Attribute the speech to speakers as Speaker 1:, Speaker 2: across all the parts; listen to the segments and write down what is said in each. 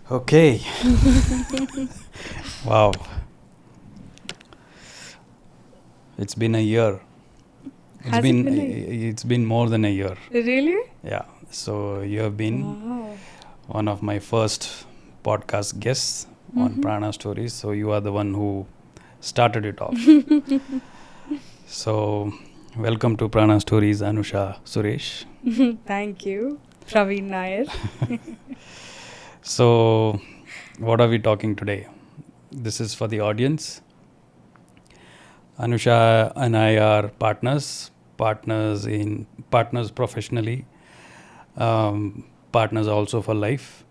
Speaker 1: Okay. Wow. It's been a year.
Speaker 2: Has it been
Speaker 1: It's been more than a year.
Speaker 2: Really?
Speaker 1: Yeah. So you have been
Speaker 2: Wow.
Speaker 1: one of my first podcast guests on Prana Stories. So you are the one who started it off. So welcome to Prana Stories, Anusha Suresh.
Speaker 2: Thank you, Praveen Nair.
Speaker 1: So what are we talking today? This is for the audience. Anusha and I are partners professionally, partners also for life,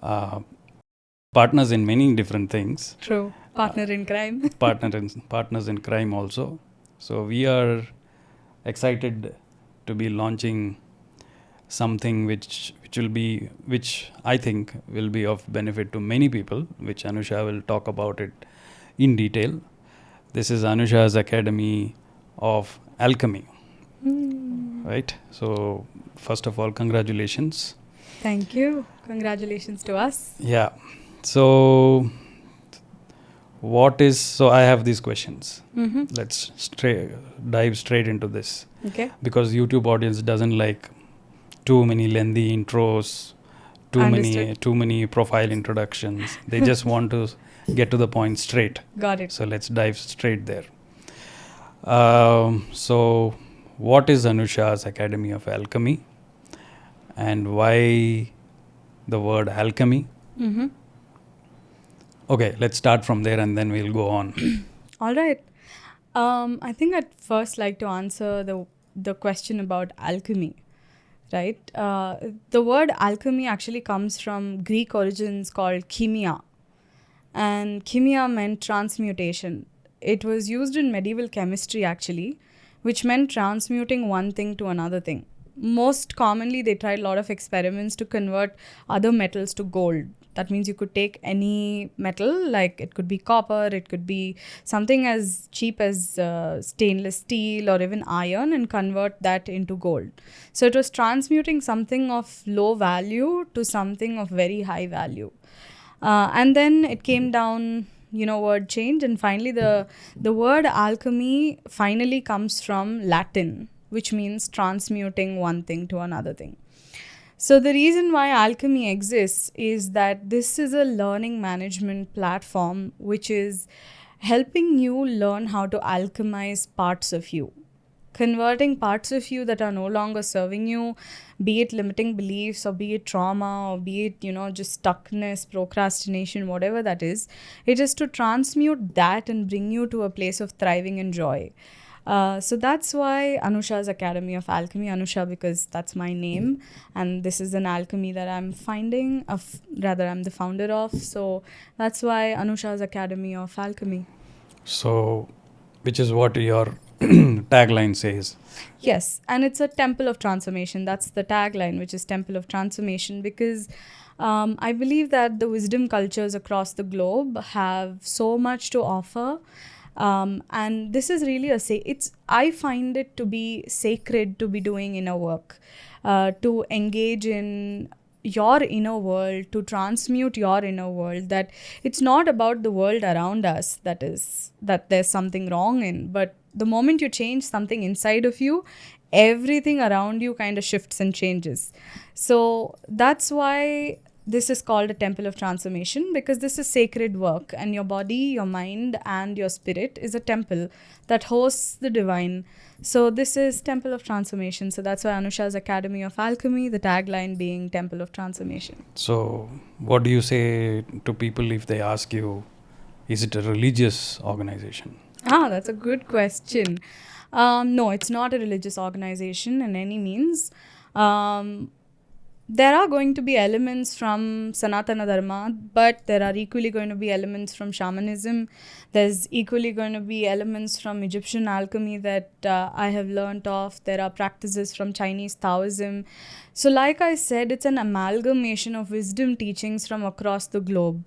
Speaker 1: uh, partners in many different things,
Speaker 2: True. Partner in crime.
Speaker 1: partners in crime also. So we are excited to be launching something which I think will be of benefit to many people, which Anusha will talk about it in detail. This is Anusha's Academy of Alchemy, right? So first of all, congratulations.
Speaker 2: Thank you. Congratulations to us.
Speaker 1: Yeah. So I have these questions. Let's dive straight into this,
Speaker 2: Okay.
Speaker 1: because YouTube audience doesn't like too many lengthy intros,
Speaker 2: Understood.
Speaker 1: too many profile introductions. They just want to get to the point straight.
Speaker 2: Got it.
Speaker 1: So let's dive straight there. So what is Anusha's Academy of Alchemy, and why the word alchemy? Okay, let's start from there and then we'll go on.
Speaker 2: All right. I think I'd first like to answer the question about alchemy. Right? The word alchemy actually comes from Greek origins called chemia. And chemia meant transmutation. It was used in medieval chemistry actually, which meant transmuting one thing to another thing. Most commonly, they tried a lot of experiments to convert other metals to gold. That means you could take any metal, like it could be copper, it could be something as cheap as stainless steel or even iron, and convert that into gold. So it was transmuting something of low value to something of very high value. And then it came down, word change, and finally the word alchemy finally comes from Latin, which means transmuting one thing to another thing. So the reason why alchemy exists is that this is a learning management platform which is helping you learn how to alchemize parts of you, converting parts of you that are no longer serving you, be it limiting beliefs or be it trauma or be it, just stuckness, procrastination, whatever that is. It is to transmute that and bring you to a place of thriving and joy. So that's why Anusha's Academy of Alchemy. Anusha, because that's my name, and this is an alchemy that I'm finding, I'm the founder of. So that's why Anusha's Academy of Alchemy.
Speaker 1: So, which is what your tagline says.
Speaker 2: Yes, and it's a temple of transformation. That's the tagline, which is temple of transformation, because I believe that the wisdom cultures across the globe have so much to offer. And this is really I find it to be sacred to be doing inner work, to engage in your inner world, to transmute your inner world. That it's not about the world around us that there's something wrong in, but the moment you change something inside of you, everything around you kind of shifts and changes. So that's why this is called a temple of transformation, because this is sacred work, and your body, your mind, and your spirit is a temple that hosts the divine. So this is temple of transformation. So that's why Anusha's Academy of Alchemy, the tagline being temple of transformation.
Speaker 1: So what do you say to people if they ask you, is it a religious organization?
Speaker 2: That's a good question. No, it's not a religious organization in any means. There are going to be elements from Sanatana Dharma, but there are equally going to be elements from shamanism. There's equally going to be elements from Egyptian alchemy that I have learnt of. There are practices from Chinese Taoism. So like I said, it's an amalgamation of wisdom teachings from across the globe.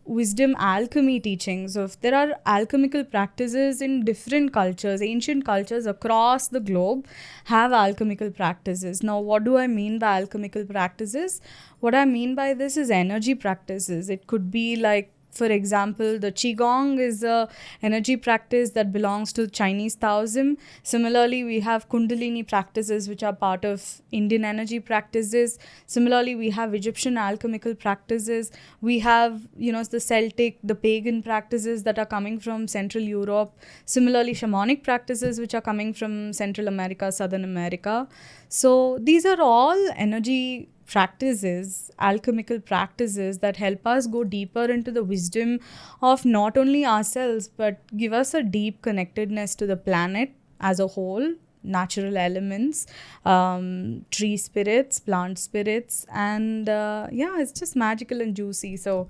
Speaker 2: wisdom alchemy teachings of there are alchemical practices in different cultures. Ancient cultures across the globe have alchemical practices. Now, what do I mean by alchemical practices? What I mean by this is energy practices. It could be like, for example, the Qigong is a energy practice that belongs to Chinese Taoism. Similarly, we have Kundalini practices, which are part of Indian energy practices. Similarly, we have Egyptian alchemical practices. We have, the Celtic, the pagan practices that are coming from Central Europe. Similarly, shamanic practices, which are coming from Central America, Southern America. So these are all energy practices, alchemical practices that help us go deeper into the wisdom of not only ourselves, but give us a deep connectedness to the planet as a whole, natural elements, tree spirits, plant spirits, and it's just magical and juicy. So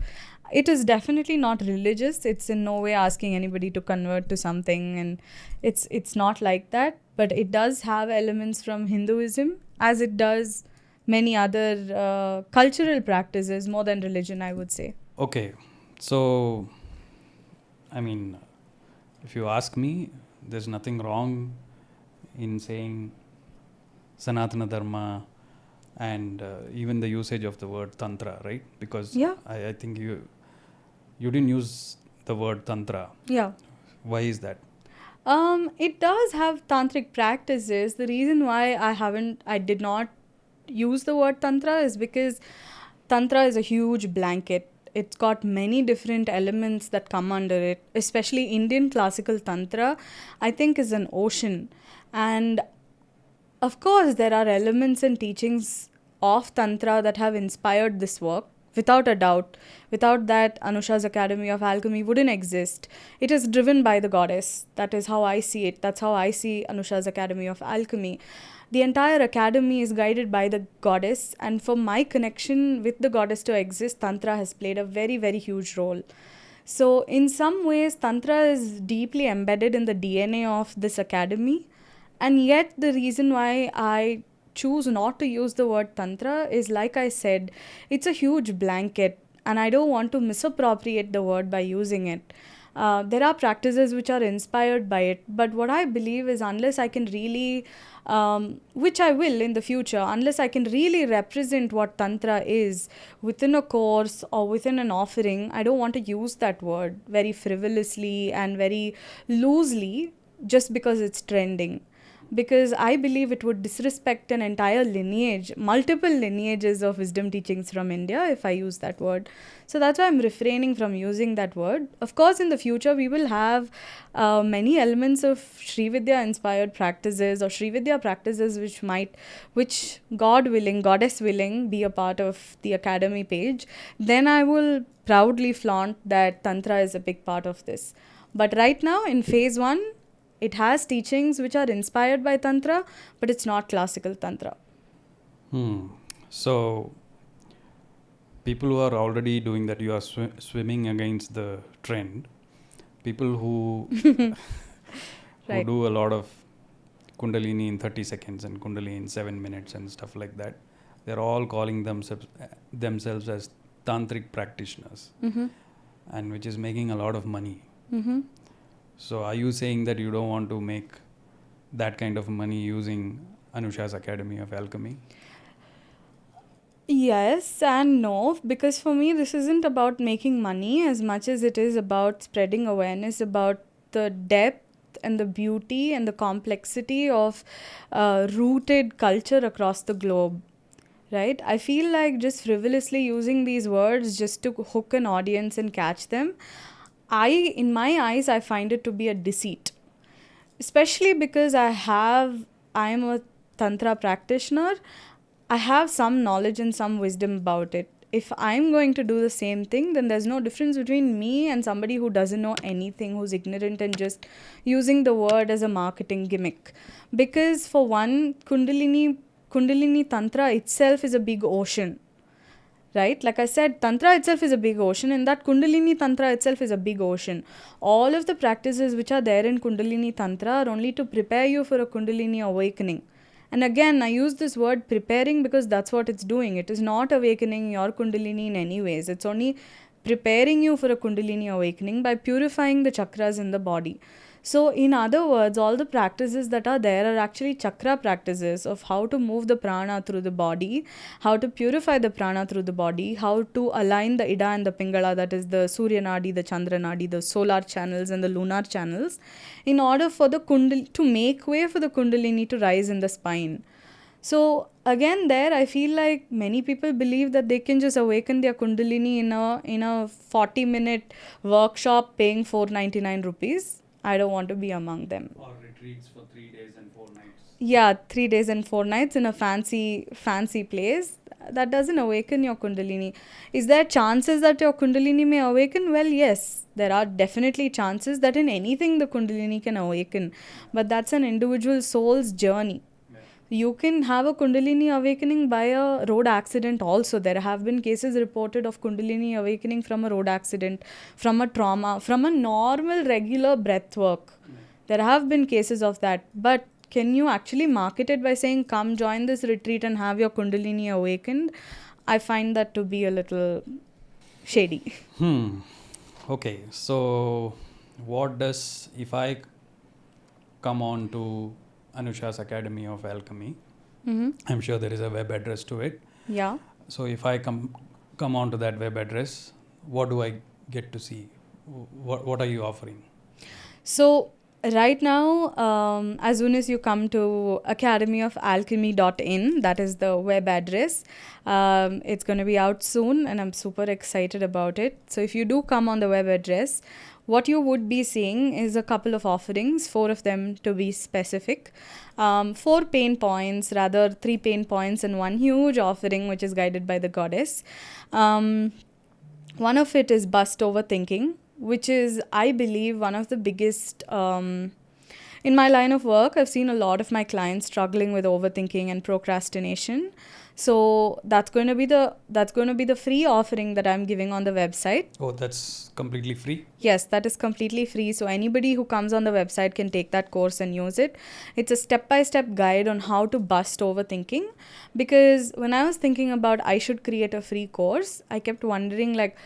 Speaker 2: it is definitely not religious. It's in no way asking anybody to convert to something, and it's not like that. But it does have elements from Hinduism, as it does many other cultural practices, more than religion, I would say.
Speaker 1: Okay, so I mean, if you ask me, there's nothing wrong in saying Sanatana Dharma and even the usage of the word Tantra, right? Because I think you didn't use the word Tantra.
Speaker 2: Yeah.
Speaker 1: Why is that?
Speaker 2: It does have tantric practices. The reason why I did not use the word Tantra is because Tantra is a huge blanket. It's got many different elements that come under it. Especially Indian classical Tantra, I think, is an ocean. And of course, there are elements and teachings of Tantra that have inspired this work. Without a doubt. Without that, Anusha's Academy of Alchemy wouldn't exist. It is driven by the goddess. That is how I see it. That's how I see Anusha's Academy of Alchemy. The entire academy is guided by the goddess, and for my connection with the goddess to exist, Tantra has played a very, very huge role. So in some ways, Tantra is deeply embedded in the DNA of this academy, and yet the reason why I choose not to use the word Tantra is, like I said, it's a huge blanket, and I don't want to misappropriate the word by using it. There are practices which are inspired by it, but what I believe is, unless I can really, which I will in the future, unless I can really represent what Tantra is within a course or within an offering, I don't want to use that word very frivolously and very loosely just because it's trending. Because I believe it would disrespect an entire lineage, multiple lineages of wisdom teachings from India if I use that word. So that's why I'm refraining from using that word. Of course, in the future, we will have many elements of Sri Vidya inspired practices or Sri Vidya practices which God willing, goddess willing, be a part of the academy page. Then I will proudly flaunt that Tantra is a big part of this. But right now, in phase 1, it has teachings which are inspired by Tantra, but it's not classical Tantra.
Speaker 1: So, people who are already doing that, you are swimming against the trend. People who, who do a lot of Kundalini in 30 seconds and Kundalini in 7 minutes and stuff like that, they're all calling themselves as tantric practitioners, and which is making a lot of money. So are you saying that you don't want to make that kind of money using Anusha's Academy of Alchemy?
Speaker 2: Yes and no, because for me this isn't about making money as much as it is about spreading awareness about the depth and the beauty and the complexity of rooted culture across the globe. Right? I feel like just frivolously using these words just to hook an audience and catch them, in my eyes, I find it to be a deceit. Especially because I am a Tantra practitioner. I have some knowledge and some wisdom about it. If I'm going to do the same thing, then there's no difference between me and somebody who doesn't know anything, who's ignorant and just using the word as a marketing gimmick. Because for one, Kundalini Tantra itself is a big ocean. Right? Like I said, Tantra itself is a big ocean, and that Kundalini Tantra itself is a big ocean. All of the practices which are there in Kundalini Tantra are only to prepare you for a Kundalini awakening. And again, I use this word preparing because that's what it's doing. It is not awakening your Kundalini in any ways. It's only preparing you for a Kundalini awakening by purifying the chakras in the body. So, in other words, all the practices that are there are actually chakra practices of how to move the prana through the body, how to purify the prana through the body, how to align the Ida and the Pingala, that is the Surya Nadi, the Chandra Nadi, the solar channels and the lunar channels, in order for the to make way for the Kundalini to rise in the spine. So again, there I feel like many people believe that they can just awaken their Kundalini in a 40-minute workshop paying 499 rupees. I don't want to be among them.
Speaker 1: Or retreats for 3 days and 4 nights.
Speaker 2: Yeah, 3 days and 4 nights in a fancy place. That doesn't awaken your Kundalini. Is there chances that your Kundalini may awaken? Well, yes. There are definitely chances that in anything the Kundalini can awaken. But that's an individual soul's journey. You can have a Kundalini awakening by a road accident also. There have been cases reported of Kundalini awakening from a road accident, from a trauma, from a normal, regular breath work. There have been cases of that. But can you actually market it by saying, come join this retreat and have your Kundalini awakened? I find that to be a little shady.
Speaker 1: Okay, so what does, if I come on to Anusha's Academy of Alchemy, I'm sure there is a web address to it.
Speaker 2: Yeah.
Speaker 1: So if I come on to that web address, what do I get to see? What are you offering?
Speaker 2: So right now, as soon as you come to academyofalchemy.in, that is the web address. It's going to be out soon and I'm super excited about it. So if you do come on the web address, what you would be seeing is a couple of offerings, 4 of them to be specific. 4 pain points, rather 3 pain points and 1 huge offering which is guided by the goddess. One of it is bust overthinking, which is, I believe, one of the biggest... in my line of work, I've seen a lot of my clients struggling with overthinking and procrastination. So that's going to be the free offering that I'm giving on the website.
Speaker 1: Oh, that's completely free?
Speaker 2: Yes, that is completely free. So anybody who comes on the website can take that course and use it. It's a step-by-step guide on how to bust overthinking. Because when I was thinking about I should create a free course, I kept wondering like,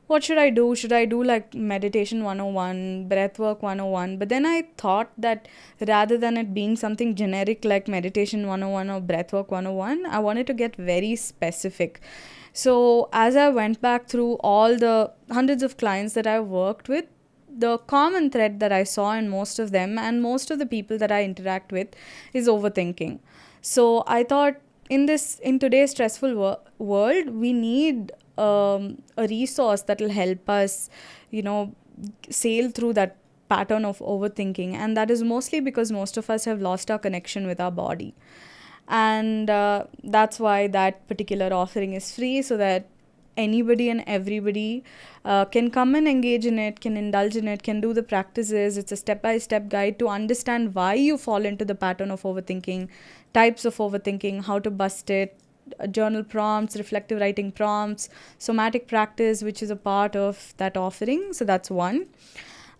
Speaker 2: what should I do? Should I do like meditation 101, breathwork 101? But then I thought that rather than it being something generic like meditation 101 or breathwork 101, I wanted to get very specific. So as I went back through all the hundreds of clients that I've worked with, the common thread that I saw in most of them and most of the people that I interact with is overthinking. So I thought in today's stressful world, we need a resource that will help us, sail through that pattern of overthinking. And that is mostly because most of us have lost our connection with our body. And that's why that particular offering is free, so that anybody and everybody can come and engage in it, can indulge in it, can do the practices. It's a step-by-step guide to understand why you fall into the pattern of overthinking, types of overthinking, how to bust it, journal prompts, reflective writing prompts, somatic practice, which is a part of that offering. So that's one.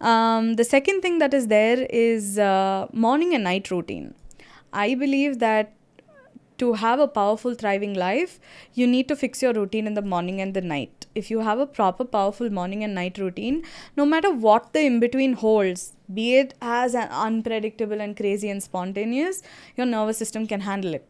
Speaker 2: The second thing that is there is morning and night routine. I believe that to have a powerful, thriving life, you need to fix your routine in the morning and the night. If you have a proper, powerful morning and night routine, no matter what the in-between holds, be it as an unpredictable and crazy and spontaneous, your nervous system can handle it.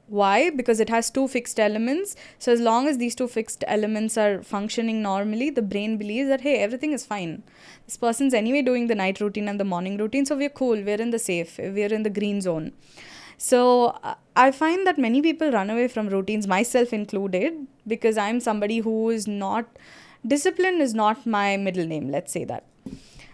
Speaker 2: Why? Because it has 2 fixed elements. So as long as these 2 fixed elements are functioning normally, the brain believes that, hey, everything is fine. This person's anyway doing the night routine and the morning routine, so we're cool, we're in the safe, we're in the green zone. So I find that many people run away from routines, myself included, because I'm somebody who is not... Discipline is not my middle name, let's say that.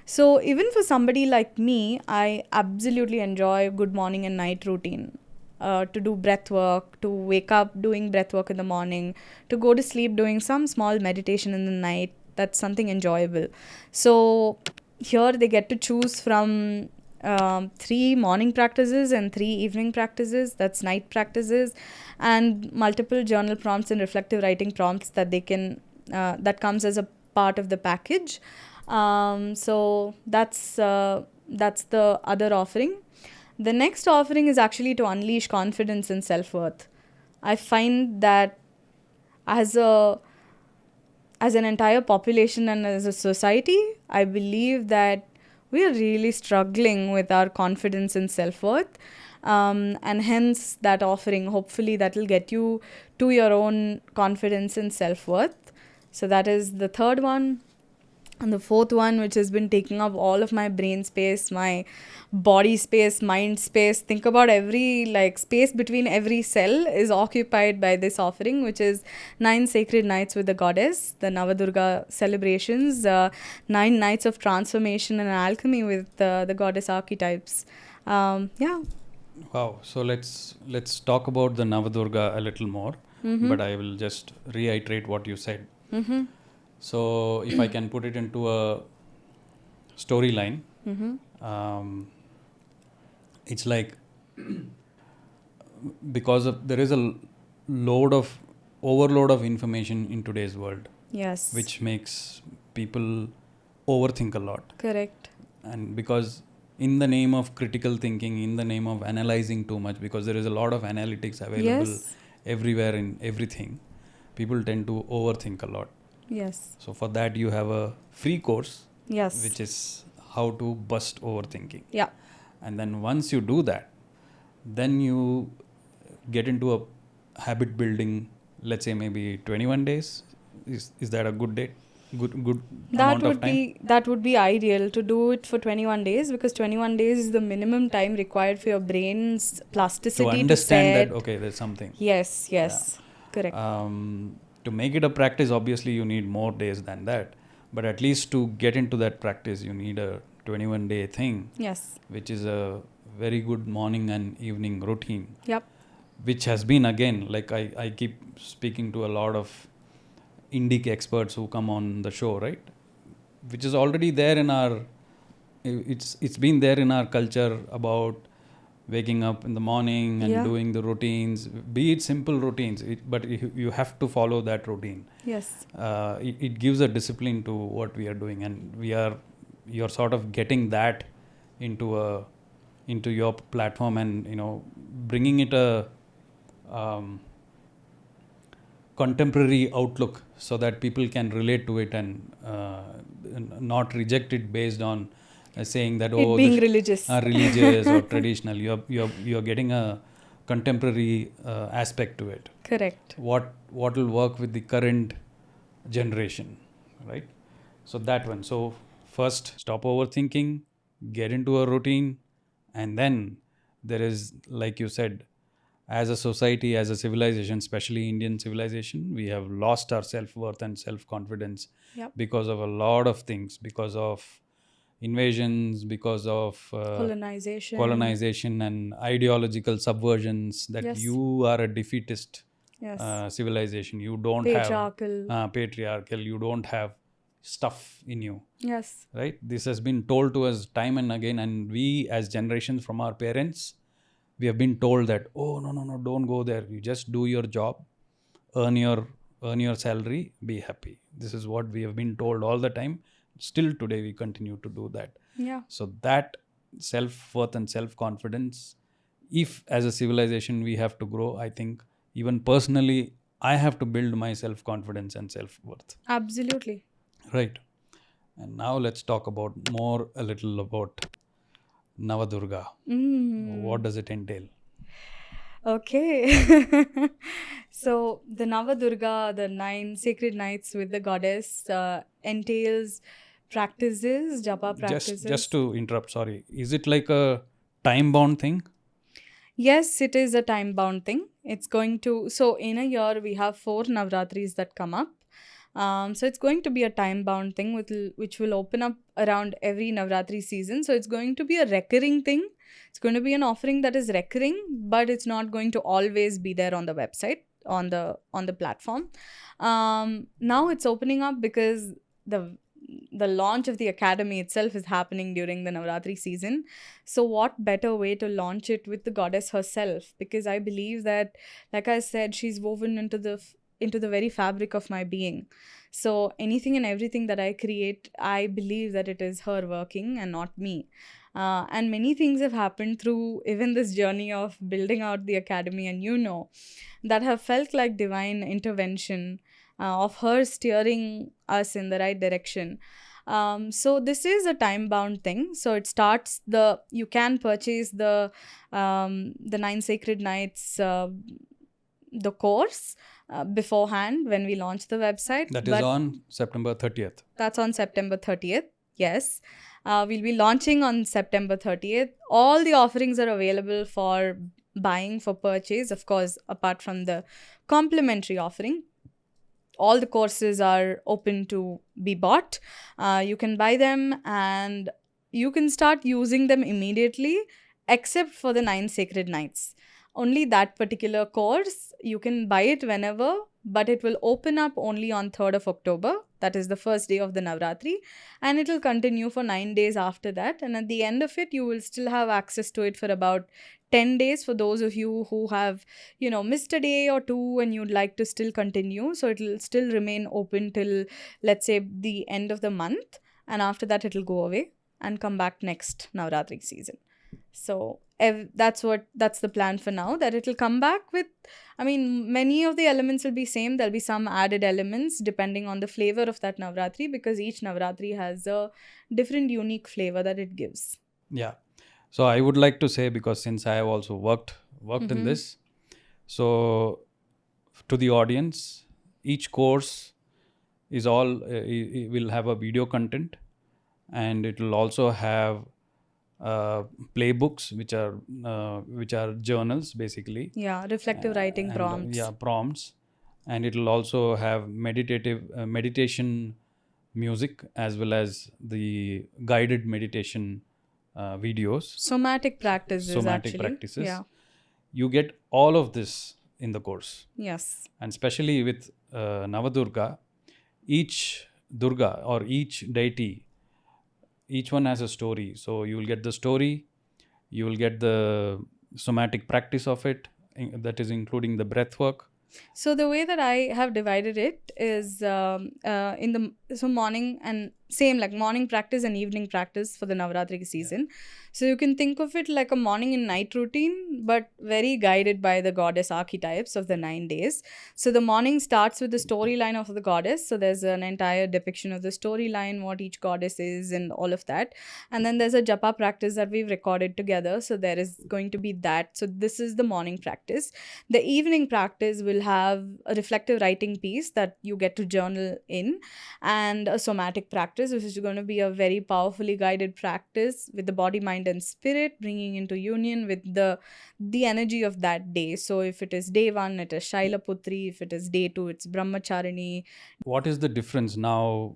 Speaker 2: So even for somebody like me, I absolutely enjoy good morning and night routine. To do breath work, to wake up doing breath work in the morning, to go to sleep doing some small meditation in the night. That's something enjoyable. So here they get to choose from 3 morning practices and 3 evening practices, that's night practices, and multiple journal prompts and reflective writing prompts that they can that comes as a part of the package. So that's the other offering. The next offering is actually to unleash confidence and self-worth. I find that as a as an entire population and as a society, I believe that we are really struggling with our confidence and self-worth. And hence that offering, hopefully that will get you to your own confidence and self-worth. So that is the third one. And the fourth one, which has been taking up all of my brain space, my body space, mind space, think about every like space between every cell is occupied by this offering, which is 9 sacred nights with the goddess, the Navadurga celebrations, 9 nights of transformation and alchemy with the goddess archetypes. Yeah.
Speaker 1: Wow. So let's talk about the Navadurga a little more, but I will just reiterate what you said. So if I can put it into a storyline, it's like because of there is a overload of information in today's world,
Speaker 2: Yes.
Speaker 1: which makes people overthink a lot.
Speaker 2: Correct.
Speaker 1: And because in the name of critical thinking, in the name of analyzing too much, because there is a lot of analytics available
Speaker 2: Yes.
Speaker 1: everywhere in everything, people tend to overthink a lot.
Speaker 2: Yes.
Speaker 1: So for that you have a free course,
Speaker 2: Yes.
Speaker 1: which is how to bust overthinking.
Speaker 2: Yeah.
Speaker 1: And then once you do that, then you get into a habit building, let's say maybe 21 days. Is that a good date? Good amount of time?
Speaker 2: That would be ideal to do it for 21 days, because 21 days is the minimum time required for your brain's plasticity
Speaker 1: To understand
Speaker 2: set.
Speaker 1: that, okay, there's something.
Speaker 2: Yes. Correct.
Speaker 1: To make it a practice, obviously you need more days than that. But at least to get into that practice, you need a 21-day thing,
Speaker 2: Yes.
Speaker 1: which is a very good morning and evening routine.
Speaker 2: Yep.
Speaker 1: Which has been, again, like I keep speaking to a lot of Indic experts who come on the show, right? Which is already there in our, it's been there in our culture about waking up in the morning and
Speaker 2: Yeah.
Speaker 1: doing the routines, be it simple routines, but you have to follow that routine.
Speaker 2: Yes.
Speaker 1: It gives a discipline to what we are doing, and you're sort of getting that into your platform, and bringing it a contemporary outlook so that people can relate to it and not reject it based on saying that
Speaker 2: It being religious.
Speaker 1: religious or traditional. You're getting a contemporary aspect to it.
Speaker 2: Correct.
Speaker 1: What will work with the current generation, right? So that one. So first, stop overthinking, get into a routine, and then there is, like you said, as a society, as a civilization, especially Indian civilization, we have lost our self-worth and self-confidence.
Speaker 2: Yep.
Speaker 1: Because of a lot of things, because of invasions, because of colonization and ideological subversions, that
Speaker 2: Yes.
Speaker 1: you are a defeatist
Speaker 2: Yes.
Speaker 1: civilization. You don't
Speaker 2: Patriarchal.
Speaker 1: have patriarchal, you don't have stuff in you,
Speaker 2: Yes.
Speaker 1: right? This has been told to us time and again, and we as generations from our parents, we have been told that, oh, no, don't go there, you just do your job, earn your salary, be happy. This is what we have been told all the time. Still today we continue to do that.
Speaker 2: Yeah.
Speaker 1: So that self-worth and self-confidence, if as a civilization we have to grow, I think even personally I have to build my self-confidence and self-worth.
Speaker 2: Absolutely.
Speaker 1: Right. And now let's talk about a little about Navadurga. What does it entail?
Speaker 2: Okay. So the Navadurga, the 9 sacred nights with the goddess, entails practices, japa practices.
Speaker 1: Just to interrupt, sorry. Is it like a time-bound thing?
Speaker 2: Yes, it is a time-bound thing. It's going to, so in a year we have 4 Navratris that come up. So it's going to be a time-bound thing which will open up around every Navratri season. So it's going to be a recurring thing. It's going to be an offering that is recurring, but it's not going to always be there on the website, on the platform. Now it's opening up because the launch of the academy itself is happening during the Navaratri season. So what better way to launch it with the goddess herself? Because I believe that, like I said, she's woven into the very fabric of my being. So anything and everything that I create, I believe that it is her working and not me. And many things have happened through even this journey of building out the academy, and that have felt like divine intervention. of her steering us in the right direction. So this is a time bound thing. So it starts you can purchase the 9 Sacred Nights, the course beforehand when we launch the website.
Speaker 1: That is on September 30th.
Speaker 2: That's on September 30th. Yes. We'll be launching on September 30th. All the offerings are available for buying, for purchase, of course, apart from the complimentary offering. All the courses are open to be bought. You can buy them and you can start using them immediately, except for the 9 Sacred Nights. Only that particular course, you can buy it whenever, but it will open up only on 3rd of October. That is the first day of the Navaratri. And it will continue for 9 days after that. And at the end of it, you will still have access to it for about 10 days for those of you who have, missed a day or two and you'd like to still continue. So it will still remain open till, let's say, the end of the month. And after that, it will go away and come back next Navaratri season. So that's the plan for now, that it will come back with, many of the elements will be same. There'll be some added elements depending on the flavor of that Navaratri, because each Navaratri has a different unique flavor that it gives.
Speaker 1: Yeah. So I would like to say, because since I have also worked in this, so to the audience, each course is it will have a video content, and it will also have playbooks, which are journals basically.
Speaker 2: Yeah, reflective writing prompts.
Speaker 1: Prompts, and it will also have meditation music, as well as the guided meditation videos.
Speaker 2: Somatic practices. Yeah.
Speaker 1: You get all of this in the course.
Speaker 2: Yes.
Speaker 1: And especially with Navadurga, each Durga or each deity, each one has a story. So you will get the story, you will get the somatic practice of it, that is including the breath work.
Speaker 2: So the way that I have divided it is morning and same, like morning practice and evening practice for the Navaratri season. Yeah. So you can think of it like a morning and night routine, but very guided by the goddess archetypes of the 9 days. So the morning starts with the storyline of the goddess. So there's an entire depiction of the storyline, what each goddess is and all of that. And then there's a japa practice that we've recorded together. So there is going to be that. So this is the morning practice. The evening practice will have a reflective writing piece that you get to journal in, and a somatic practice, which is going to be a very powerfully guided practice with the body, mind and spirit, bringing into union with the energy of that day. So if it is day 1, it is Shailaputri. If it is day 2, it's Brahmacharini.
Speaker 1: What is the difference now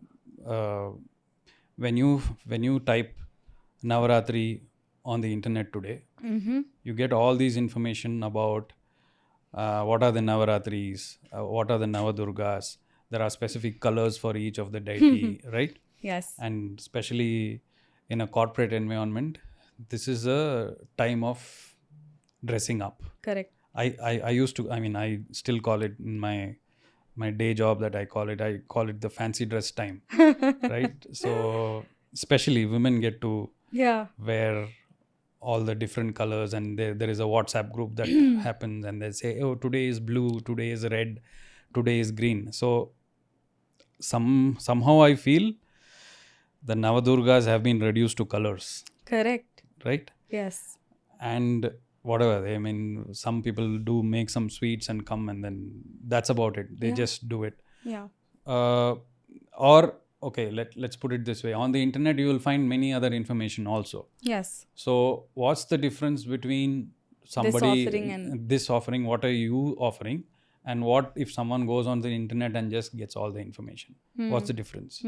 Speaker 1: when you type Navaratri on the internet today? You get all these information about what are the Navaratris, what are the Navadurgas. There are specific colors for each of the deity, right?
Speaker 2: Yes.
Speaker 1: And especially in a corporate environment, this is a time of dressing up.
Speaker 2: Correct.
Speaker 1: I used to, I still call it in my day job that I call it the fancy dress time, right? So especially women get to wear all the different colors, and there is a WhatsApp group that happens, and they say, oh, today is blue, today is red, today is green. So somehow I feel the Navadurgas have been reduced to colors.
Speaker 2: Correct.
Speaker 1: Right?
Speaker 2: Yes.
Speaker 1: And whatever, some people do make some sweets and come, and then that's about it. They just do it.
Speaker 2: Yeah.
Speaker 1: Or okay, let's put it this way. On the internet, you will find many other information also.
Speaker 2: Yes.
Speaker 1: So what's the difference between somebody this offering, what are you offering, and what if someone goes on the internet and just gets all the information? What's the difference?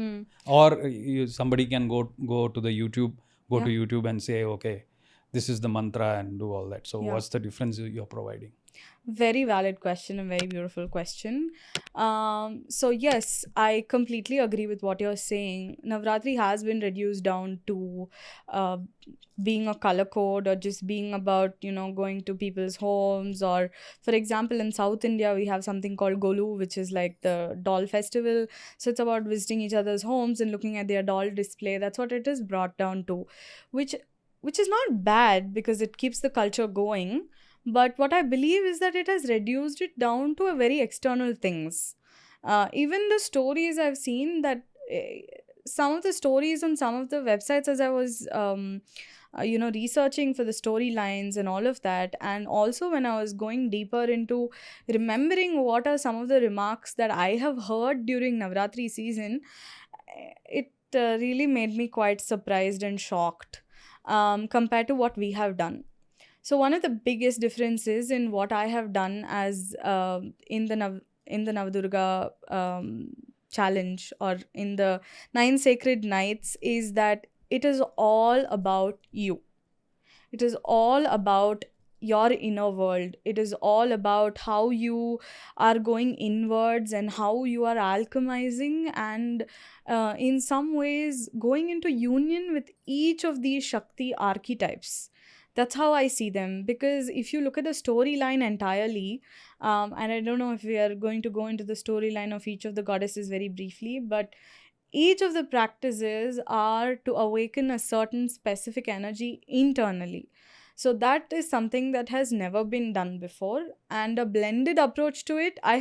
Speaker 1: Or somebody can go to the YouTube, to YouTube and say, okay, this is the mantra, and do all that. So what's the difference you're providing?
Speaker 2: Very valid question and very beautiful question. So yes, I completely agree with what you're saying. Navaratri has been reduced down to being a color code, or just being about, going to people's homes. Or for example, in South India, we have something called Golu, which is like the doll festival. So it's about visiting each other's homes and looking at their doll display. That's what it is brought down to, which is not bad, because it keeps the culture going. But what I believe is that it has reduced it down to a very external things. Even the stories I've seen that some of the stories on some of the websites, as I was researching for the storylines and all of that, and also when I was going deeper into remembering what are some of the remarks that I have heard during Navratri season, it really made me quite surprised and shocked compared to what we have done. So one of the biggest differences in what I have done as in the Navadurga challenge, or in the 9 sacred nights, is that it is all about you. It is all about your inner world. It is all about how you are going inwards and how you are alchemizing, and in some ways going into union with each of these Shakti archetypes. That's how I see them. Because if you look at the storyline entirely, and I don't know if we are going to go into the storyline of each of the goddesses very briefly, but each of the practices are to awaken a certain specific energy internally. So that is something that has never been done before, and a blended approach to it, I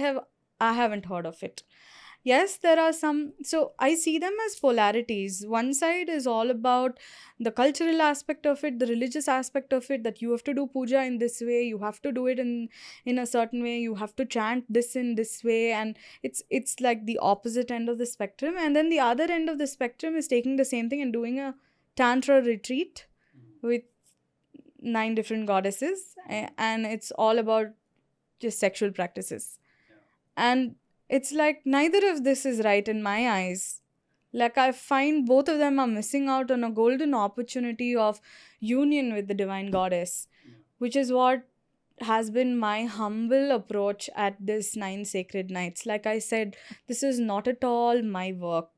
Speaker 2: haven't heard of it. Yes, there are some. So I see them as polarities. One side is all about the cultural aspect of it, the religious aspect of it, that you have to do puja in this way, you have to do it in a certain way, you have to chant this in this way, and it's like the opposite end of the spectrum. And then the other end of the spectrum is taking the same thing and doing a tantra retreat with 9 different goddesses, and it's all about just sexual practices. And it's like neither of this is right in my eyes. Like, I find both of them are missing out on a golden opportunity of union with the divine goddess, which is what has been my humble approach at this 9 sacred nights. Like I said, this is not at all my work.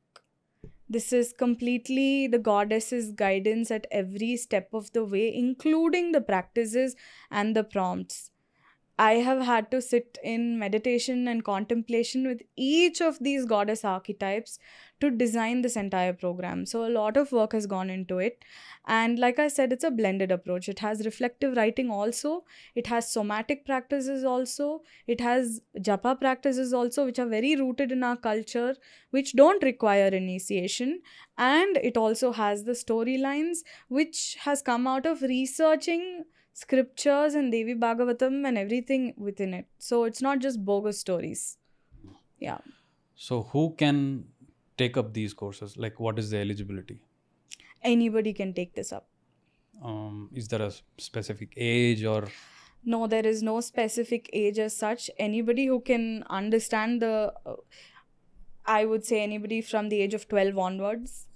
Speaker 2: This is completely the goddess's guidance at every step of the way, including the practices and the prompts. I have had to sit in meditation and contemplation with each of these goddess archetypes to design this entire program. So, a lot of work has gone into it. And like I said, it's a blended approach. It has reflective writing also, it has somatic practices also, it has japa practices also, which are very rooted in our culture, which don't require initiation. And it also has the storylines, which has come out of researching scriptures and Devi Bhagavatam and everything within it. So it's not just bogus stories. Yeah.
Speaker 1: So who can take up these courses? Like, what is the eligibility?
Speaker 2: Anybody can take this up.
Speaker 1: Is there a specific age or?
Speaker 2: No, there is no specific age as such. Anybody who can understand I would say anybody from the age of 12 onwards.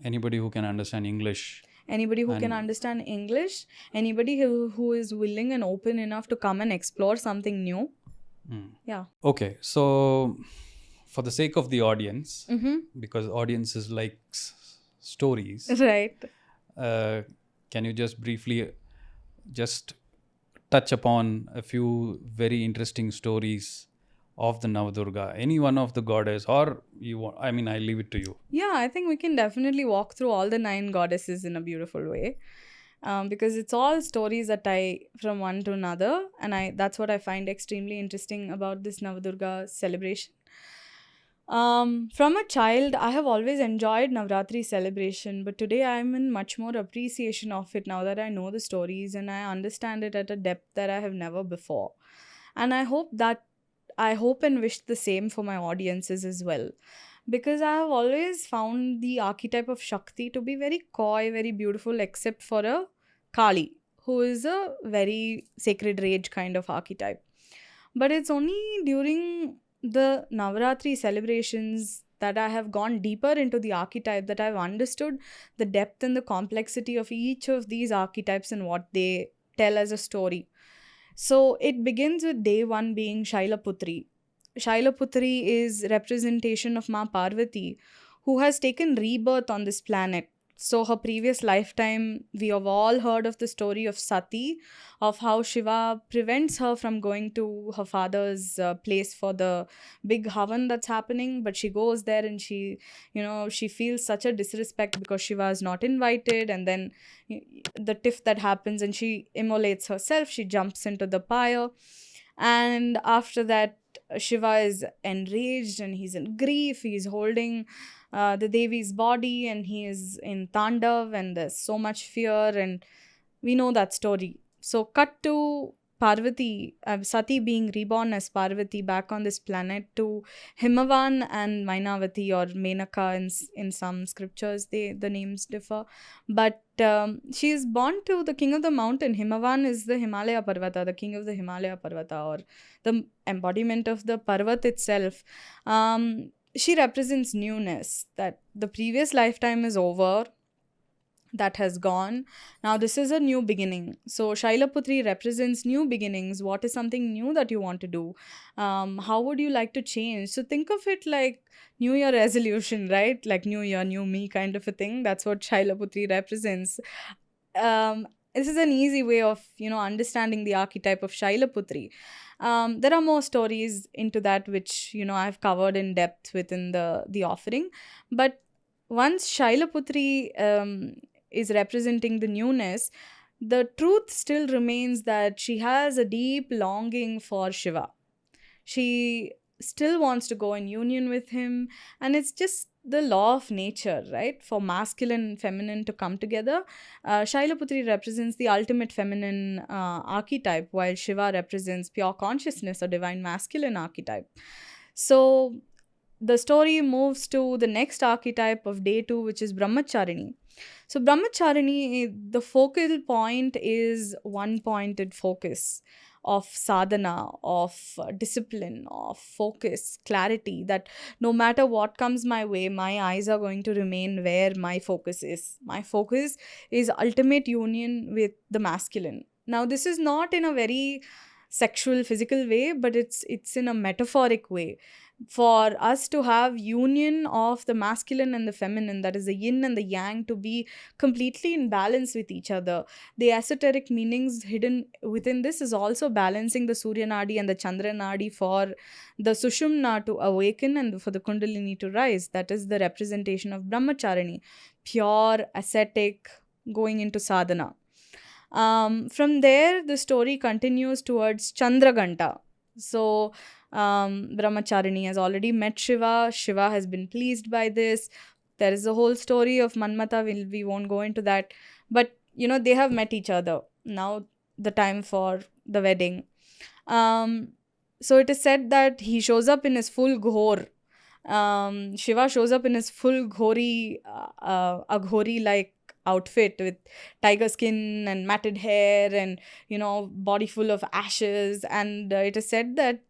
Speaker 1: Anybody who can understand English.
Speaker 2: Anybody who can understand English. Anybody who is willing and open enough to come and explore something new. Yeah.
Speaker 1: Okay, so for the sake of the audience, because audiences like stories,
Speaker 2: right?
Speaker 1: Can you just briefly just touch upon a few very interesting stories of the Navadurga, any one of the goddess, or you want, I mean, I leave it to you.
Speaker 2: Yeah, I think we can definitely walk through all the 9 goddesses in a beautiful way. Because it's all stories that tie from one to another, and that's what I find extremely interesting about this Navadurga celebration. From a child, I have always enjoyed Navaratri celebration, but today I'm in much more appreciation of it now that I know the stories and I understand it at a depth that I have never before. And I hope and wish the same for my audiences as well. Because I have always found the archetype of Shakti to be very coy, very beautiful, except for a Kali, who is a very sacred rage kind of archetype. But it's only during the Navaratri celebrations that I have gone deeper into the archetype, that I've understood the depth and the complexity of each of these archetypes and what they tell as a story. So it begins with day 1 being Shailaputri. Shailaputri is representation of Ma Parvati, who has taken rebirth on this planet. So her previous lifetime, we have all heard of the story of Sati, of how Shiva prevents her from going to her father's place for the big havan that's happening. But she goes there and she feels such a disrespect because Shiva is not invited. And then the tiff that happens and she immolates herself. She jumps into the pyre. And after that, Shiva is enraged and he's in grief. He's holding the Devi's body and he is in Tandav, and there's so much fear, and we know that story. So, cut to Parvati, Sati being reborn as Parvati back on this planet, to Himavan and Mainavati, or Menaka in some scriptures, the names differ. But she is born to the king of the mountain. Himavan is the Himalaya Parvata, the king of the Himalaya Parvata, or the embodiment of the Parvat itself. She represents newness, that the previous lifetime is over, that has gone. Now this is a new beginning. So Shailaputri represents new beginnings. What is something new that you want to do? How would you like to change? So think of it like New Year resolution, right? Like New Year, new me kind of a thing. That's what Shailaputri represents. This is an easy way of understanding the archetype of Shailaputri. There are more stories into that which I've covered in depth within the offering, but once Shailaputri is representing the newness, the truth still remains that she has a deep longing for Shiva. She still wants to go in union with him, and it's just the law of nature, right? For masculine and feminine to come together. Shailaputri represents the ultimate feminine archetype, while Shiva represents pure consciousness or divine masculine archetype. So the story moves to the next archetype of day 2, which is Brahmacharini. So Brahmacharini, the focal point is one-pointed focus of sadhana, of discipline, of focus, clarity, that no matter what comes my way, my eyes are going to remain where my focus is. My focus is ultimate union with the masculine. Now, this is not in a very sexual, physical way, but it's in a metaphoric way. For us to have union of the masculine and the feminine, that is the yin and the yang, to be completely in balance with each other. The esoteric meanings hidden within this is also balancing the Surya Nadi and the Chandra Nadi for the Sushumna to awaken and for the Kundalini to rise. That is the representation of Brahmacharini, pure, ascetic, going into sadhana. From there, the story continues towards Chandraganta. So, Brahmacharini has already met Shiva. Shiva has been pleased by this. There is a whole story of Manmata. We won't go into that. But, they have met each other. Now, the time for the wedding. So, it is said that he shows up in his full ghor. Shiva shows up in his full ghori, aghori-like outfit with tiger skin and matted hair and body full of ashes, and it is said that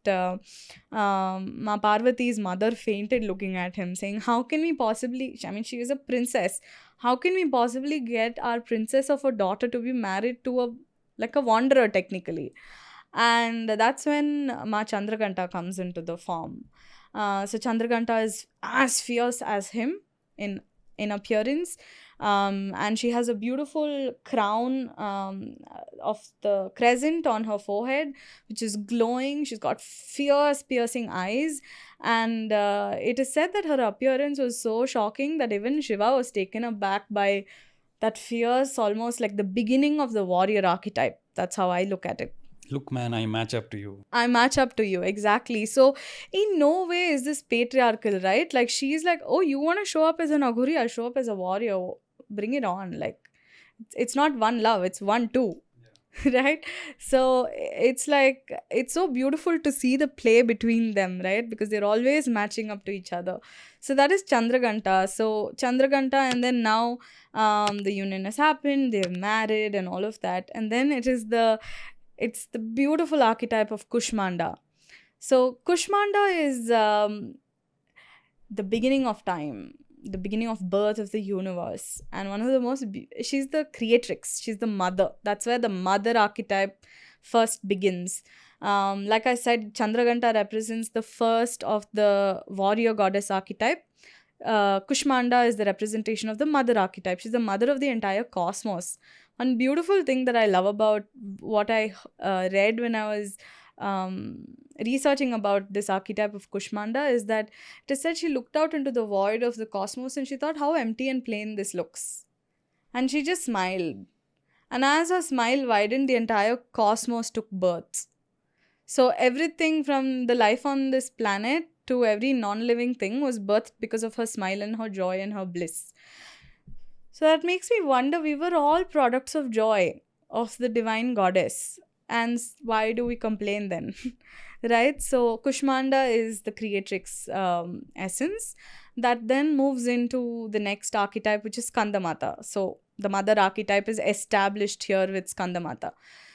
Speaker 2: Ma Parvati's mother fainted looking at him, saying, how can we possibly, she is a princess, how can we possibly get our princess of a daughter to be married to a wanderer technically? And that's when Ma Chandraganta comes into the form. So Chandraganta is as fierce as him in appearance, and she has a beautiful crown of the crescent on her forehead, which is glowing. She's got fierce, piercing eyes, and it is said that her appearance was so shocking that even Shiva was taken aback by that fierce, almost like the beginning of the warrior archetype. That's how I look at it.
Speaker 1: Look, man, I match up to you.
Speaker 2: I match up to you, exactly. So, in no way is this patriarchal, right? Like, she's like, oh, you want to show up as an Aghori? I'll show up as a warrior. Bring it on. Like, it's not one love, it's one, two. Yeah. Right? So, it's like, it's so beautiful to see the play between them, right? Because they're always matching up to each other. So, that is Chandraganta. So, Chandraganta, and then now the union has happened, they're married, and all of that. And then it's the beautiful archetype of Kushmanda. So Kushmanda is the beginning of time, the beginning of birth of the universe. And one of the most, she's the creatrix, she's the mother. That's where the mother archetype first begins. Like I said, Chandraganta represents the first of the warrior goddess archetype. Kushmanda is the representation of the mother archetype. She's the mother of the entire cosmos. One beautiful thing that I love about what I read when I was researching about this archetype of Kushmanda is that it is said she looked out into the void of the cosmos and she thought how empty and plain this looks. And she just smiled. And as her smile widened, the entire cosmos took birth. So everything from the life on this planet to every non-living thing was birthed because of her smile and her joy and her bliss. So that makes me wonder, we were all products of joy of the divine goddess. And why do we complain then? Right? So Kushmanda is the creatrix essence that then moves into the next archetype, which is Skandamata. So the mother archetype is established here with Skandamata.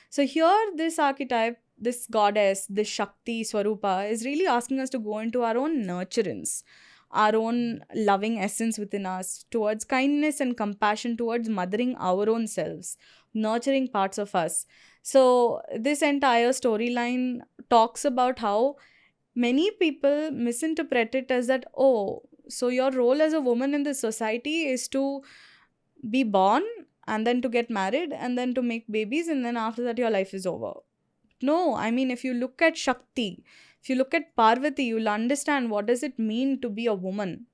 Speaker 2: So here, this archetype, this goddess, this Shakti Swarupa is really asking us to go into our own nurturance, our own loving essence within us, towards kindness and compassion, towards mothering our own selves, nurturing parts of us. So, this entire storyline talks about how many people misinterpret it as that, oh, so your role as a woman in this society is to be born and then to get married and then to make babies, and then after that your life is over. No, I mean, if you look at Shakti, if you look at Parvati, you'll understand what does it mean to be a woman.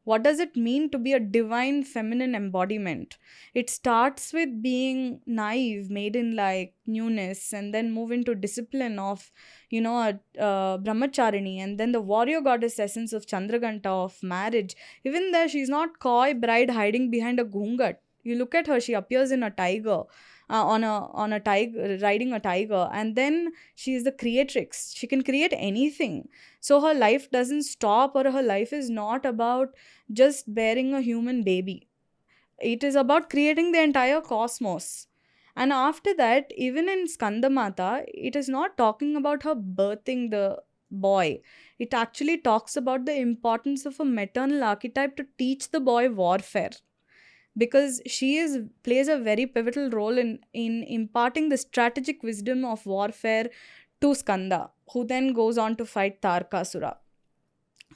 Speaker 2: What does it mean to be a divine feminine embodiment? It starts with being naive, maiden-like, newness, and then move into discipline of, a brahmacharini, and then the warrior goddess essence of Chandraganta, of marriage. Even there, she's not coy bride hiding behind a ghungat. You look at her; she appears in a tiger, on a tiger, riding a tiger, and then she is the creatrix. She can create anything. So her life doesn't stop, or her life is not about just bearing a human baby. It is about creating the entire cosmos. And after that, even in Skandamata, it is not talking about her birthing the boy. It actually talks about the importance of a maternal archetype to teach the boy warfare, because she is plays a very pivotal role in imparting the strategic wisdom of warfare to Skanda, who then goes on to fight Tarkasura.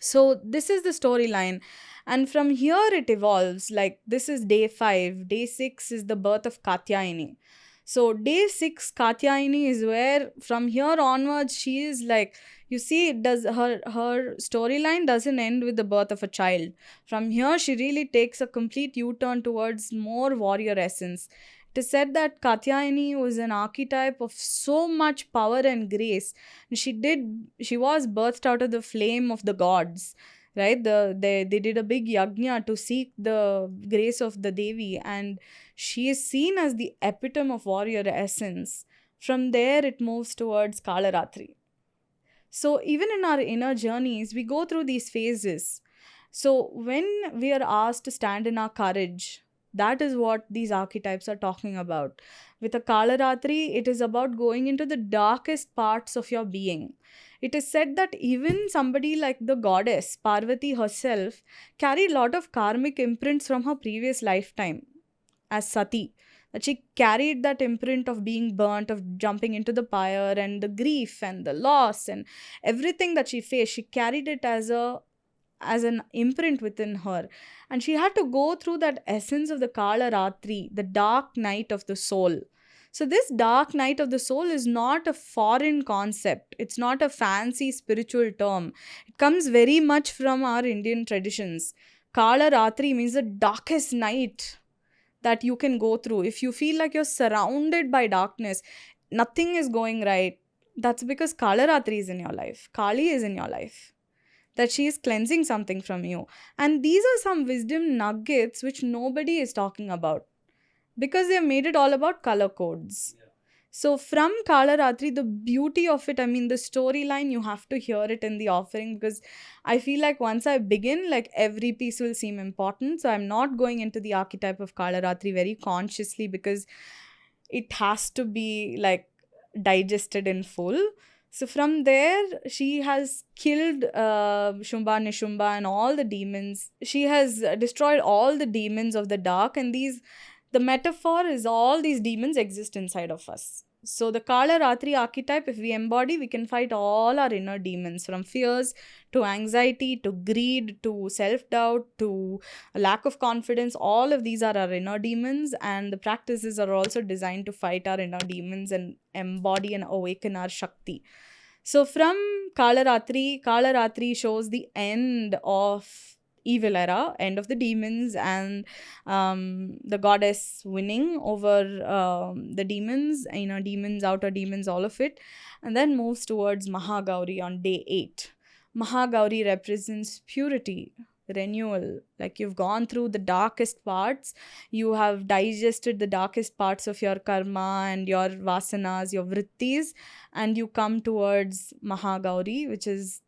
Speaker 2: So this is the storyline, and from here it evolves. Like, this is day 5. Day 6 is the birth of Katyayani. So day 6 Katyayani is where from here onwards she is like, you see, it does her storyline doesn't end with the birth of a child. From here she really takes a complete U-turn towards more warrior essence. It is said that Katyayani was an archetype of so much power and grace. She was birthed out of the flame of the gods, right? They did a big yajna to seek the grace of the Devi, and she is seen as the epitome of warrior essence. From there, it moves towards Kalaratri. So, even in our inner journeys, we go through these phases. So, when we are asked to stand in our courage, that is what these archetypes are talking about. With a Kalaratri, it is about going into the darkest parts of your being. It is said that even somebody like the goddess, Parvati herself, carried a lot of karmic imprints from her previous lifetime as Sati. That she carried that imprint of being burnt, of jumping into the fire, and the grief and the loss and everything that she faced. She carried it as an imprint within her. And she had to go through that essence of the Kala Ratri, the dark night of the soul. So, this dark night of the soul is not a foreign concept. It's not a fancy spiritual term. It comes very much from our Indian traditions. Kala Ratri means the darkest night that you can go through. If you feel like you're surrounded by darkness, nothing is going right, that's because Kala Ratri is in your life. Kali is in your life, that she is cleansing something from you. And these are some wisdom nuggets which nobody is talking about, because they have made it all about color codes. So from Kala Ratri, the beauty of it, I mean, the storyline, you have to hear it in the offering, because I feel like once I begin, like every piece will seem important. So I'm not going into the archetype of Kala Ratri very consciously, because it has to be like digested in full. So from there, she has killed Shumba, Nishumba, and all the demons. She has destroyed all the demons of the dark, and the metaphor is all these demons exist inside of us. So the Kala Ratri archetype, if we embody, we can fight all our inner demons, from fears to anxiety to greed to self-doubt to a lack of confidence. All of these are our inner demons, and the practices are also designed to fight our inner demons and embody and awaken our Shakti. So from Kala Ratri shows the end of evil era, end of the demons, and the goddess winning over the demons, demons, outer demons, all of it, and then moves towards Mahagauri on day 8. Mahagauri represents purity, renewal. Like you've gone through the darkest parts, you have digested the darkest parts of your karma and your vasanas, your vrittis, and you come towards Mahagauri, which is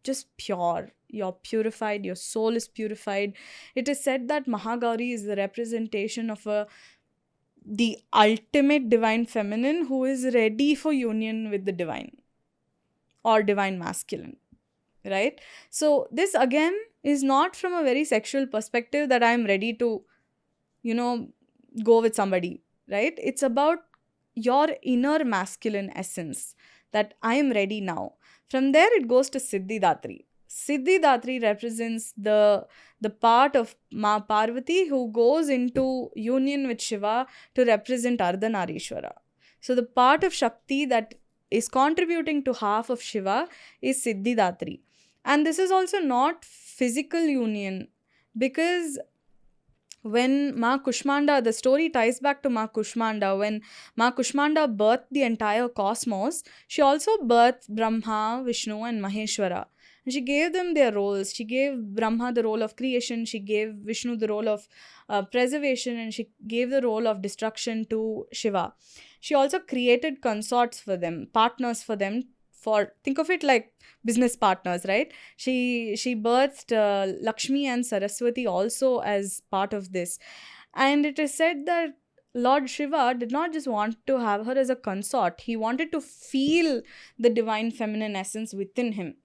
Speaker 2: just pure. You're purified, your soul is purified. It is said that Mahagauri is the representation of the ultimate divine feminine who is ready for union with the divine or divine masculine, right? So this again is not from a very sexual perspective that I'm ready to, go with somebody, right? It's about your inner masculine essence, that I am ready now. From there, it goes to Siddhi Datri. Siddhi Datri represents the part of Ma Parvati who goes into union with Shiva to represent Ardhanarishwara. So the part of Shakti that is contributing to half of Shiva is Siddhi Datri. And this is also not physical union, because when Ma Kushmanda, the story ties back to Ma Kushmanda. When Ma Kushmanda birthed the entire cosmos, she also birthed Brahma, Vishnu, and Maheshwara. And she gave them their roles. She gave Brahma the role of creation, she gave Vishnu the role of preservation, and she gave the role of destruction to Shiva. She also created consorts for them, partners for them, think of it like business partners, right? She birthed Lakshmi and Saraswati also as part of this. And it is said that Lord Shiva did not just want to have her as a consort, he wanted to feel the divine feminine essence within him.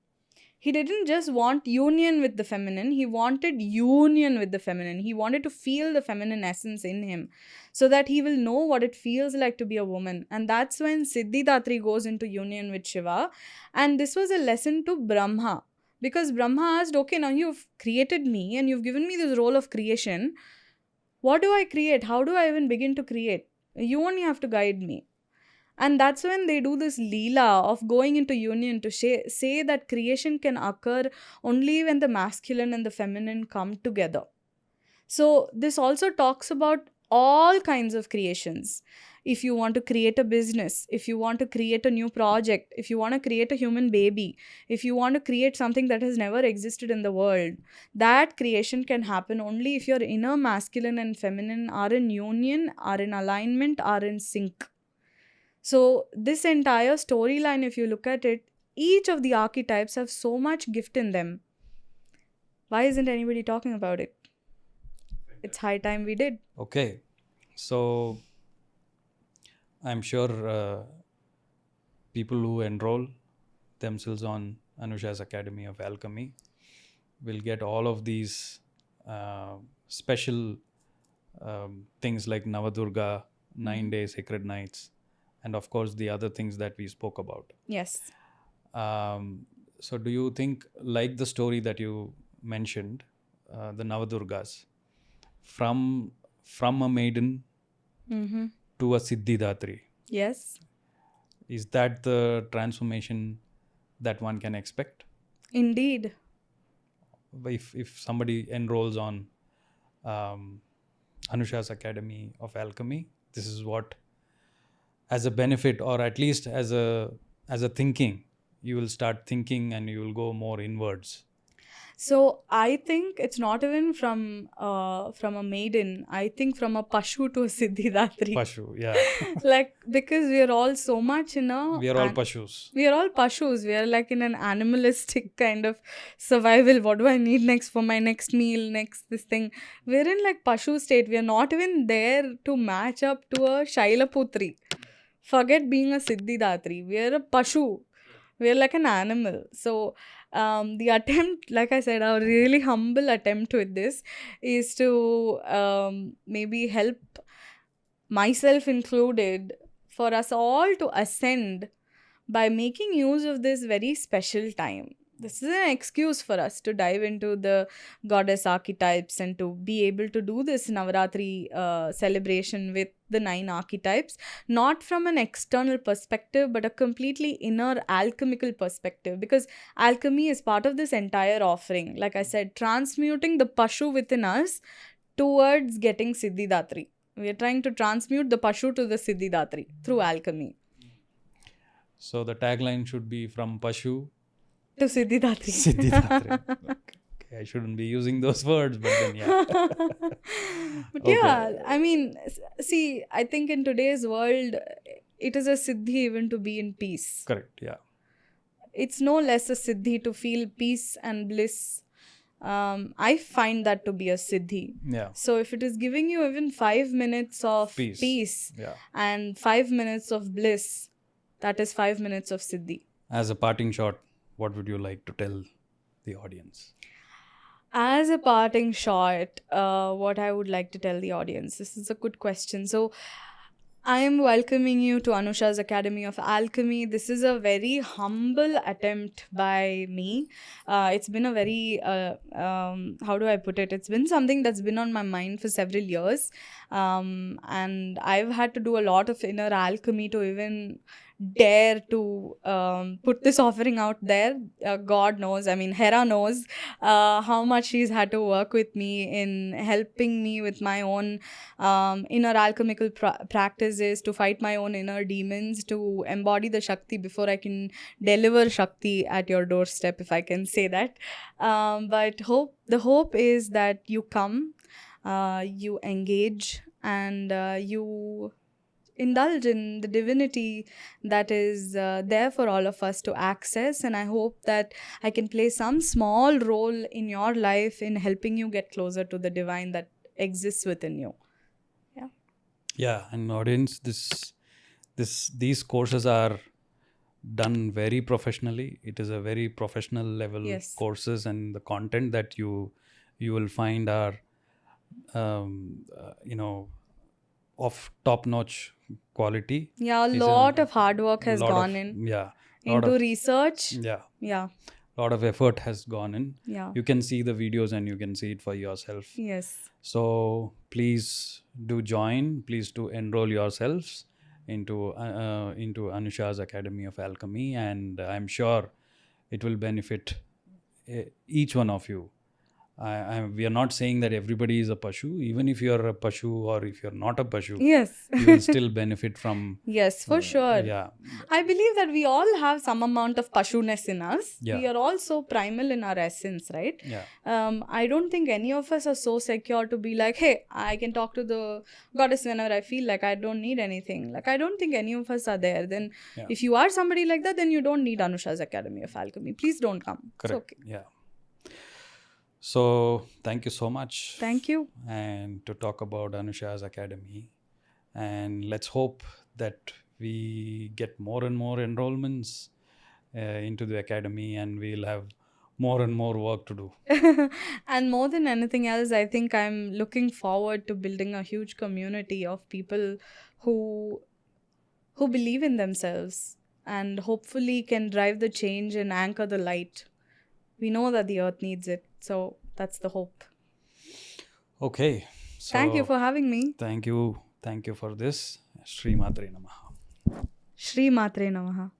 Speaker 2: He didn't just want union with the feminine, he wanted union with the feminine. He wanted to feel the feminine essence in him so that he will know what it feels like to be a woman. And that's when Siddhi Datri goes into union with Shiva. And this was a lesson to Brahma, because Brahma asked, okay, now you've created me and you've given me this role of creation. What do I create? How do I even begin to create? You only have to guide me. And that's when they do this leela of going into union to say that creation can occur only when the masculine and the feminine come together. So this also talks about all kinds of creations. If you want to create a business, if you want to create a new project, if you want to create a human baby, if you want to create something that has never existed in the world, that creation can happen only if your inner masculine and feminine are in union, are in alignment, are in sync. So this entire storyline, if you look at it, each of the archetypes have so much gift in them. Why isn't anybody talking about it? It's high time we did.
Speaker 1: Okay. So I'm sure people who enroll themselves on Anusha's Academy of Alchemy will get all of these special things like Navadurga, 9-day sacred nights, and of course the other things that we spoke about.
Speaker 2: Yes.
Speaker 1: So do you think, like the story that you mentioned, the Navadurgas, from a maiden to a Siddhi Datri,
Speaker 2: Yes.
Speaker 1: is that the transformation that one can expect?
Speaker 2: Indeed.
Speaker 1: If somebody enrolls on Anusha's Academy of Alchemy, this is what, as a benefit, or at least as a thinking, you will start thinking and you will go more inwards.
Speaker 2: So I think it's not even from a maiden. I think from a Pashu to a Siddhi Datri.
Speaker 1: Pashu, yeah.
Speaker 2: Like, because we are all so much in a...
Speaker 1: We are all Pashus.
Speaker 2: We are all Pashus. We are like in an animalistic kind of survival. What do I need next for my next meal, next this thing? We're in like Pashu state. We are not even there to match up to a Shailaputri. Forget being a Siddhi Datri. We are a Pashu. We are like an animal. So the attempt, like I said, our really humble attempt with this is to maybe help, myself included, for us all to ascend by making use of this very special time. this is an excuse for us to dive into the goddess archetypes and to be able to do this Navaratri celebration with the 9 archetypes, not from an external perspective, but a completely inner alchemical perspective. Because alchemy is part of this entire offering. Like I said, transmuting the Pashu within us towards getting Siddhi. We are trying to transmute the Pashu to the Siddhi through alchemy.
Speaker 1: So the tagline should be from Pashu
Speaker 2: To Siddhi
Speaker 1: Siddhi. Okay, I shouldn't be using those words, but then yeah.
Speaker 2: But
Speaker 1: Okay.
Speaker 2: yeah, I mean, see, I think in today's world, it is a Siddhi even to be in peace.
Speaker 1: Correct, yeah.
Speaker 2: It's no less a Siddhi to feel peace and bliss. I find that to be a Siddhi.
Speaker 1: Yeah.
Speaker 2: So if it is giving you even 5 minutes of
Speaker 1: Peace.
Speaker 2: peace
Speaker 1: Yeah.
Speaker 2: and 5 minutes of bliss, that is 5 minutes of Siddhi.
Speaker 1: As a parting shot, what would you like to tell the audience?
Speaker 2: As a parting shot, what I would like to tell the audience, this is a good question. So, I am welcoming you to Anusha's Academy of Alchemy. This is a very humble attempt by me. It's been a very, how do I put it? It's been something that's been on my mind for several years. And I've had to do a lot of inner alchemy to even dare to put this offering out there. God knows, I mean, Hera knows how much she's had to work with me in helping me with my own inner alchemical practices, to fight my own inner demons, to embody the Shakti before I can deliver Shakti at your doorstep, if I can say that. But the hope is that you come, you engage, and you indulge in the divinity that is there for all of us to access. And I hope that I can play some small role in your life in helping you get closer to the divine that exists within you.
Speaker 1: Yeah, and audience, these courses are done very professionally. It is a very professional level
Speaker 2: Yes.
Speaker 1: courses, and the content that you will find are of top-notch quality.
Speaker 2: Yeah, a
Speaker 1: Is
Speaker 2: lot of hard work has
Speaker 1: lot
Speaker 2: gone
Speaker 1: of-
Speaker 2: in
Speaker 1: Yeah, lot
Speaker 2: into
Speaker 1: of-
Speaker 2: research.
Speaker 1: yeah,
Speaker 2: Yeah,
Speaker 1: lot of effort has gone in.
Speaker 2: yeah.
Speaker 1: You can see the videos and you can see it for yourself.
Speaker 2: Yes.
Speaker 1: So please do join. Please do enroll yourselves into Anusha's Academy of Alchemy, and I'm sure it will benefit each one of you. We are not saying that everybody is a Pashu. Even if you're a Pashu or if you're not a Pashu,
Speaker 2: Yes.
Speaker 1: you will still benefit from.
Speaker 2: Yes, for sure.
Speaker 1: Yeah,
Speaker 2: I believe that we all have some amount of Pashu-ness in us.
Speaker 1: Yeah.
Speaker 2: We are all so primal in our essence, right?
Speaker 1: yeah,
Speaker 2: I don't think any of us are so secure to be like, hey, I can talk to the goddess whenever I feel like. I don't need anything. Like, I don't think any of us are there. Then
Speaker 1: Yeah.
Speaker 2: if you are somebody like that, then you don't need Anusha's Academy of Alchemy. Please don't come.
Speaker 1: correct.
Speaker 2: It's okay.
Speaker 1: Yeah. So thank you so much.
Speaker 2: Thank you.
Speaker 1: And to talk about Anusha's Academy, and let's hope that we get more and more enrollments into the academy, and we'll have more and more work to do.
Speaker 2: And more than anything else, I think I'm looking forward to building a huge community of people who believe in themselves and hopefully can drive the change and anchor the light. We know that the earth needs it, so that's the hope.
Speaker 1: Okay. So
Speaker 2: Thank you for having me.
Speaker 1: Thank you for this. Shri Matre Namaha.
Speaker 2: Shri Matre Namaha.